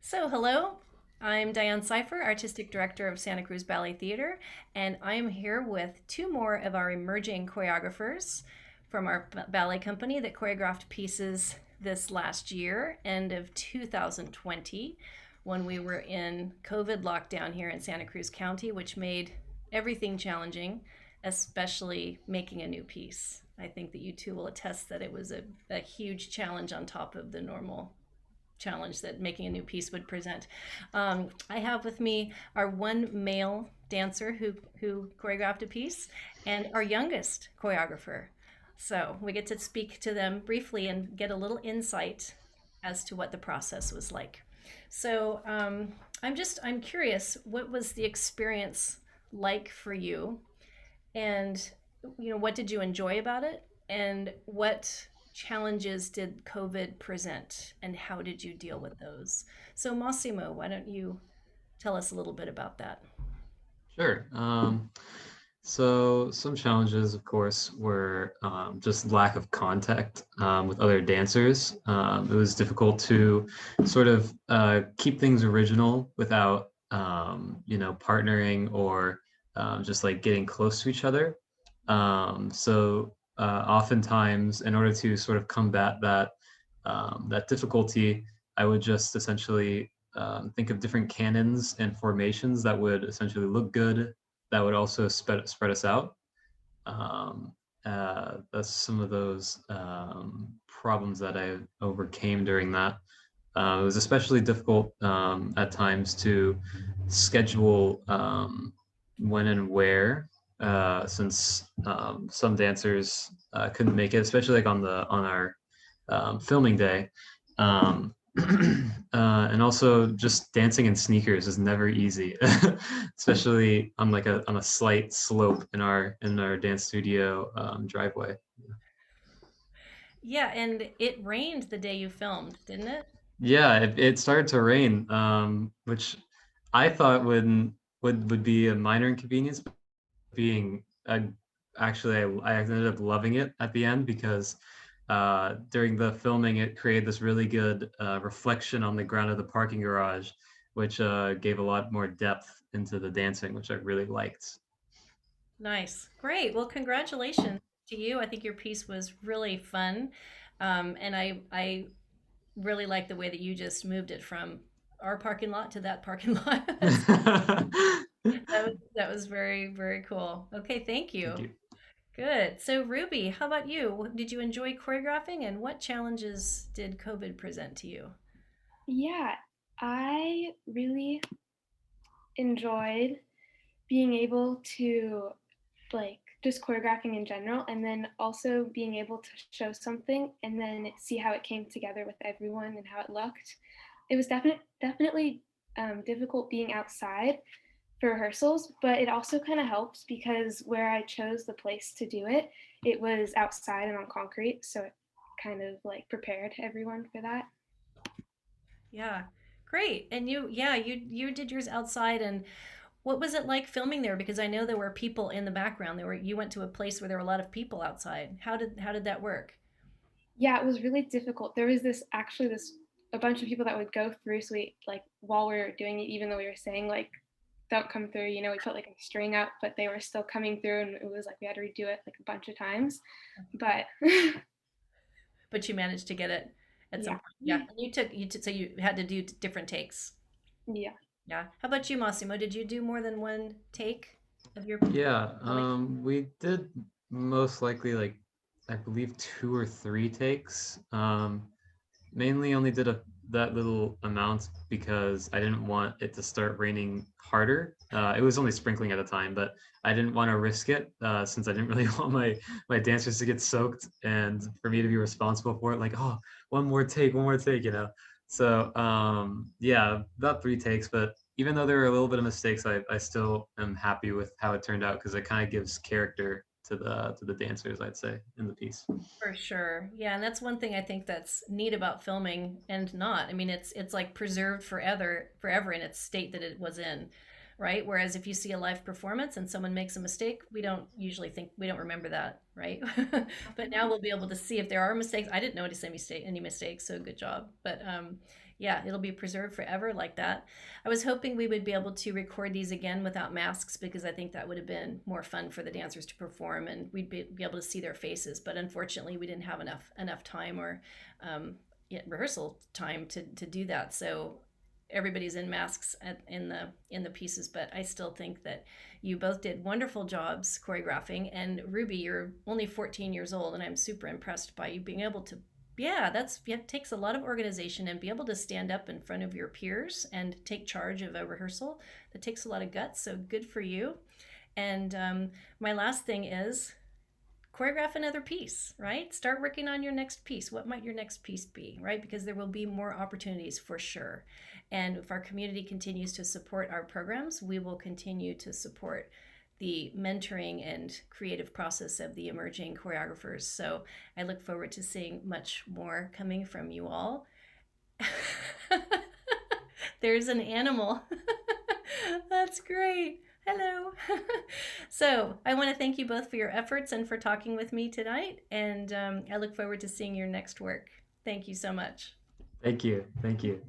So, hello, I'm Diane Cypher, Artistic Director of Santa Cruz Ballet Theater, and I am here with two more of our emerging choreographers from our ballet company that choreographed pieces this last year, end of 2020, when we were in COVID lockdown here in Santa Cruz County, which made everything challenging, especially making a new piece. I think that you two will attest that it was a huge challenge on top of the normal challenge that making a new piece would present. I have with me our one male dancer who choreographed a piece and our youngest choreographer. So we get to speak to them briefly and get a little insight as to what the process was like. So I'm curious, what was the experience like for you, and what did you enjoy about it? And what challenges did COVID present? And how did you deal with those? So Massimo, why don't you tell us a little bit about that? Sure. So some challenges, of course, were just lack of contact with other dancers. It was difficult to sort of keep things original without, partnering or just like getting close to each other. Oftentimes, in order to sort of combat that difficulty, I would just essentially think of different canons and formations that would essentially look good, that would also spread us out. Um, that's some of those problems that I overcame during that. It was especially difficult at times to schedule when and where, since some dancers couldn't make it, especially like on our filming day. Um, and also just dancing in sneakers is never easy, especially on like a slight slope in our dance studio driveway. Yeah, and it rained the day you filmed, didn't it? Yeah, it started to rain, which I thought would be a minor inconvenience, but being actually I ended up loving it at the end because during the filming it created this really good reflection on the ground of the parking garage, which gave a lot more depth into the dancing, which I really liked. Nice. Great. Well, congratulations to you. I think your piece was really fun. And I really like the way that you just moved it from our parking lot to that parking lot. That was very, very cool. Okay, thank Thank you. you. Good. So, Ruby, how about you? Did you enjoy choreographing, and what challenges did COVID present to you? Yeah, I really enjoyed being able to just choreographing in general and then also being able to show something and then see how it came together with everyone and how it looked. It was definitely difficult being outside for rehearsals, but it also kind of helps because where I chose the place to do it, it was outside and on concrete, so it kind of like prepared everyone for that. Yeah, great. And you did yours outside, and what was it like filming there? Because I know there were people in the background. You went to a place where there were a lot of people outside. How did that work? Yeah, it was really difficult. There was this a bunch of people that would go through. So we like while we were doing it, even though we were saying like don't come through, we put like a string up, but they were still coming through, and it was like we had to redo it like a bunch of times. But But you managed to get it at some yeah, point. Yeah, and so you had to do different takes. yeah. Yeah. How about you, Massimo? Did you do more than one take of your Yeah, ballet? we did most likely like I believe two or three takes. Mainly only did that little amount because I didn't want it to start raining harder. It was only sprinkling at the time, but I didn't want to risk it since I didn't really want my dancers to get soaked and for me to be responsible for it. Like, oh, one more take, you know. So yeah, about three takes, but even though there were a little bit of mistakes, I still am happy with how it turned out because it kind of gives character to the dancers, I'd say, in the piece. For sure. Yeah, and that's one thing I think that's neat about filming and not. I mean, it's like preserved forever in its state that it was in. right? Whereas if you see a live performance and someone makes a mistake, we don't usually think, we don't remember that, right? But now we'll be able to see if there are mistakes. I didn't notice any mistakes, so good job. But yeah, it'll be preserved forever like that. I was hoping we would be able to record these again without masks, because I think that would have been more fun for the dancers to perform and we'd be able to see their faces. But unfortunately, we didn't have enough time or rehearsal time to do that. So everybody's in masks in the pieces, but I still think that you both did wonderful jobs choreographing. And Ruby, you're only 14 years old, and I'm super impressed by you being able to. Yeah, it takes a lot of organization and be able to stand up in front of your peers and take charge of a rehearsal. That takes a lot of guts. So good for you. And my last thing is choreograph another piece, right? Start working on your next piece. What might your next piece be, right? Because there will be more opportunities for sure. And if our community continues to support our programs, we will continue to support the mentoring and creative process of the emerging choreographers. So I look forward to seeing much more coming from you all. There's an animal. That's great. Hello. So I want to thank you both for your efforts and for talking with me tonight. And I look forward to seeing your next work. Thank you so much. Thank you. Thank you.